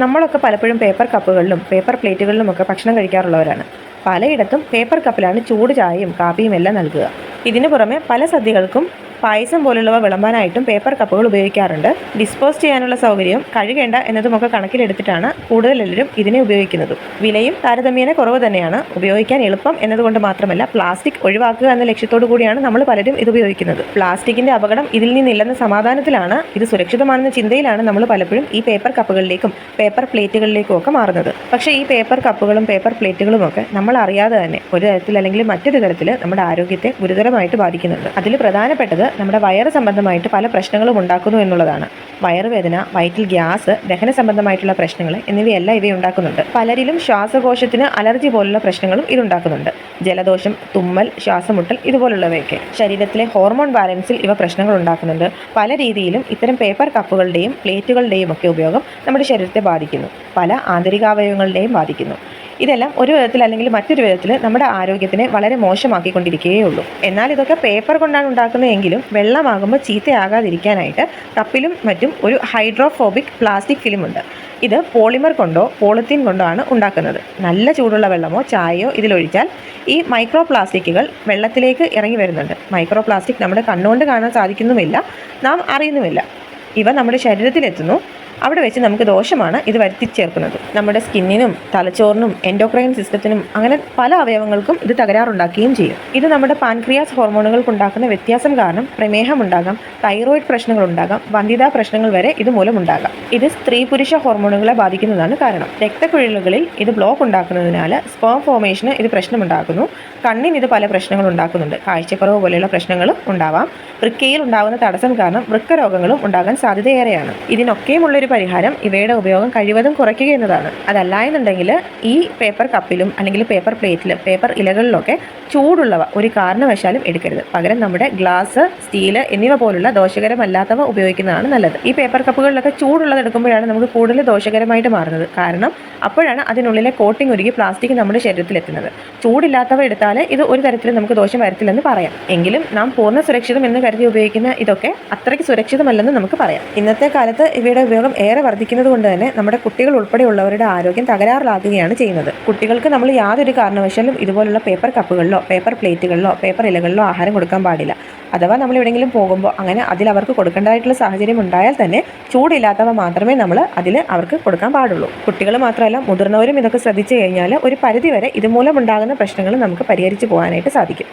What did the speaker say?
നമ്മളൊക്കെ പലപ്പോഴും paper കപ്പുകളിലും paper പ്ലേറ്റുകളിലുമൊക്കെ ഭക്ഷണം കഴിക്കാറുള്ളവരാണ്. പലയിടത്തും പേപ്പർ കപ്പിലാണ് ചൂട് ചായയും കാപ്പിയും എല്ലാം നൽകുക. ഇതിനു പുറമെ പല സദ്യകൾക്കും പായസം പോലുള്ളവ വിളമ്പാനായിട്ടും പേപ്പർ കപ്പുകൾ ഉപയോഗിക്കാറുണ്ട്. ഡിസ്പോസ് ചെയ്യാനുള്ള സൗകര്യം കഴുകേണ്ട എന്നതുമൊക്കെ കണക്കിലെടുത്തിട്ടാണ് കൂടുതലെല്ലാവരും ഇതിനെ ഉപയോഗിക്കുന്നതും. വിലയും താരതമ്യേന കുറവ് തന്നെയാണ്. ഉപയോഗിക്കാൻ എളുപ്പം എന്നതുകൊണ്ട് മാത്രമല്ല, പ്ലാസ്റ്റിക് ഒഴിവാക്കുക എന്ന ലക്ഷ്യത്തോടു കൂടിയാണ് നമ്മൾ പലരും ഇത് ഉപയോഗിക്കുന്നത്. പ്ലാസ്റ്റിക്കിന്റെ അപകടം ഇതിൽ നിന്നില്ലെന്ന സമാധാനത്തിലാണ്, ഇത് സുരക്ഷിതമാണെന്ന ചിന്തയിലാണ് നമ്മൾ പലപ്പോഴും ഈ പേപ്പർ കപ്പുകളിലേക്കും പേപ്പർ പ്ലേറ്റുകളിലേക്കും ഒക്കെ മാറുന്നത്. പക്ഷേ ഈ പേപ്പർ കപ്പുകളും പേപ്പർ പ്ലേറ്റുകളും ഒക്കെ നമ്മൾ അറിയാതെ തന്നെ ഒരു തരത്തിൽ അല്ലെങ്കിൽ മറ്റൊരു തരത്തിൽ നമ്മുടെ ആരോഗ്യത്തെ ഗുരുതരമായിട്ട് ബാധിക്കുന്നുണ്ട്. അതിൽ പ്രധാനപ്പെട്ടത് നമ്മുടെ വയറ് സംബന്ധമായിട്ട് പല പ്രശ്നങ്ങളും ഉണ്ടാക്കുന്നു എന്നുള്ളതാണ്. വയറുവേദന, വയറ്റിൽ ഗ്യാസ്, ദഹന സംബന്ധമായിട്ടുള്ള പ്രശ്നങ്ങൾ എന്നിവയെല്ലാം ഇവയുണ്ടാക്കുന്നുണ്ട്. പലരിലും ശ്വാസകോശത്തിന് അലർജി പോലുള്ള പ്രശ്നങ്ങളും ഇതുണ്ടാക്കുന്നുണ്ട്. ജലദോഷം, തുമ്മൽ, ശ്വാസമുട്ടൽ ഇതുപോലുള്ളവയൊക്കെ. ശരീരത്തിലെ ഹോർമോൺ ബാലൻസിൽ ഇവ പ്രശ്നങ്ങൾ ഉണ്ടാക്കുന്നുണ്ട്. പല രീതിയിലും ഇത്തരം പേപ്പർ കപ്പുകളുടെയും പ്ലേറ്റുകളുടെയും ഒക്കെ ഉപയോഗം നമ്മുടെ ശരീരത്തെ ബാധിക്കുന്നു. പല ആന്തരികാവയവങ്ങളുടെയും ബാധിക്കുന്നു. ഇതെല്ലാം ഒരു വിധത്തിൽ അല്ലെങ്കിൽ മറ്റൊരു വിധത്തിൽ നമ്മുടെ ആരോഗ്യത്തിനെ വളരെ മോശമാക്കിക്കൊണ്ടിരിക്കുകയുള്ളൂ. എന്നാൽ ഇതൊക്കെ പേപ്പർ കൊണ്ടാണ് ഉണ്ടാക്കുന്നതെങ്കിലും വെള്ളമാകുമ്പോൾ ചീത്തയാകാതിരിക്കാനായിട്ട് കപ്പിലും മറ്റും ഒരു ഹൈഡ്രോഫോബിക് പ്ലാസ്റ്റിക് ഫിലിമുണ്ട്. ഇത് പോളിമർ കൊണ്ടോ പോളിത്തീൻ കൊണ്ടോ ആണ് ഉണ്ടാക്കുന്നത്. നല്ല ചൂടുള്ള വെള്ളമോ ചായയോ ഇതിലൊഴിച്ചാൽ ഈ മൈക്രോ പ്ലാസ്റ്റിക്കുകൾ വെള്ളത്തിലേക്ക് ഇറങ്ങി വരുന്നുണ്ട്. മൈക്രോ പ്ലാസ്റ്റിക് നമ്മുടെ കണ്ണുകൊണ്ട് കാണാൻ സാധിക്കുന്നുമില്ല, നാം അറിയുന്നുമില്ല. ഇവ നമ്മുടെ ശരീരത്തിലെത്തുന്നു. അവിടെ വെച്ച് നമുക്ക് ദോഷമാണ് ഇത് വരുത്തിച്ചേർക്കുന്നത്. നമ്മുടെ സ്കിന്നിനും തലച്ചോറിനും എൻഡോക്രൈൻ സിസ്റ്റത്തിനും അങ്ങനെ പല അവയവങ്ങൾക്കും ഇത് തകരാറുണ്ടാക്കുകയും ചെയ്യും. ഇത് നമ്മുടെ പാൻക്രിയാസ് ഹോർമോണുകൾക്കുണ്ടാക്കുന്ന വ്യത്യാസം കാരണം പ്രമേഹമുണ്ടാകാം, തൈറോയിഡ് പ്രശ്നങ്ങളുണ്ടാകാം, വന്ധ്യതാ പ്രശ്നങ്ങൾ വരെ ഇതുമൂലം ഉണ്ടാകാം. ഇത് സ്ത്രീ പുരുഷ ഹോർമോണുകളെ ബാധിക്കുന്നതാണ് കാരണം. രക്തക്കുഴലുകളിൽ ഇത് ബ്ലോക്ക് ഉണ്ടാക്കുന്നതിനാൽ സ്പേം ഫോർമേഷന് ഇത് പ്രശ്നമുണ്ടാക്കുന്നു. കണ്ണിന് ഇത് പല പ്രശ്നങ്ങൾ ഉണ്ടാക്കുന്നുണ്ട്. കാഴ്ചക്കുറവ് പോലെയുള്ള പ്രശ്നങ്ങളും ഉണ്ടാവാം. വൃക്കയിൽ ഉണ്ടാകുന്ന തടസ്സം കാരണം വൃക്കരോഗങ്ങളും ഉണ്ടാകാൻ സാധ്യതയേറെയാണ്. ഇതിനൊക്കെയുമുള്ളൊരു പരിഹാരം ഇവയുടെ ഉപയോഗം കഴിവതും കുറയ്ക്കുക എന്നതാണ്. അതല്ല എന്നുണ്ടെങ്കിൽ ഈ പേപ്പർ കപ്പിലും അല്ലെങ്കിൽ പേപ്പർ പ്ലേറ്റിലും പേപ്പർ ഇലകളിലൊക്കെ ചൂടുള്ളവ ഒരു കാരണവശാലും എടുക്കരുത്. പകരം നമ്മുടെ ഗ്ലാസ്, സ്റ്റീല് എന്നിവ പോലുള്ള ദോഷകരമല്ലാത്തവ ഉപയോഗിക്കുന്നതാണ് നല്ലത്. ഈ പേപ്പർ കപ്പുകളിലൊക്കെ ചൂടുള്ളത് എടുക്കുമ്പോഴാണ് നമുക്ക് കൂടുതൽ ദോഷകരമായിട്ട് മാറുന്നത്. കാരണം അപ്പോഴാണ് അതിനുള്ളിലെ കോട്ടിംഗ് ഉരുകി പ്ലാസ്റ്റിക് നമ്മുടെ ശരീരത്തിലെത്തുന്നത്. ചൂടില്ലാത്തവ എടുത്താൽ ഇത് ഒരു തരത്തിലും നമുക്ക് ദോഷം വരത്തില്ലെന്ന് പറയാം. എങ്കിലും നാം പൂർണ്ണ സുരക്ഷിതം എന്ന് കരുതി ഉപയോഗിക്കുന്ന ഇതൊക്കെ അത്രയ്ക്ക് സുരക്ഷിതമല്ലെന്ന് നമുക്ക് പറയാം. ഇന്നത്തെ കാലത്ത് ഇവയുടെ ഉപയോഗം ഏറെ വർദ്ധിക്കുന്നത് കൊണ്ട് തന്നെ നമ്മുടെ കുട്ടികൾ ഉൾപ്പെടെയുള്ളവരുടെ ആരോഗ്യം തകരാറിലാക്കുകയാണ് ചെയ്യുന്നത്. കുട്ടികൾക്ക് നമ്മൾ യാതൊരു കാരണവശാലും ഇതുപോലുള്ള പേപ്പർ കപ്പുകളിലോ പേപ്പർ പ്ലേറ്റുകളിലോ പേപ്പർ ഇലകളിലോ ആഹാരം കൊടുക്കാൻ പാടില്ല. അഥവാ നമ്മൾ എവിടെയെങ്കിലും പോകുമ്പോൾ അങ്ങനെ അതിൽ അവർക്ക് കൊടുക്കേണ്ടതായിട്ടുള്ള സാഹചര്യം ഉണ്ടായാൽ തന്നെ ചൂടില്ലാത്തവ മാത്രമേ നമ്മൾ അതിൽ അവർക്ക് കൊടുക്കാൻ പാടുള്ളൂ. കുട്ടികൾ മാത്രമല്ല, മുതിർന്നവരും ഇതൊക്കെ ശ്രദ്ധിച്ചു കഴിഞ്ഞാൽ ഒരു പരിധിവരെ ഇതുമൂലം ഉണ്ടാകുന്ന പ്രശ്നങ്ങൾ നമുക്ക് പരിഹരിച്ചു പോകാനായിട്ട് സാധിക്കും.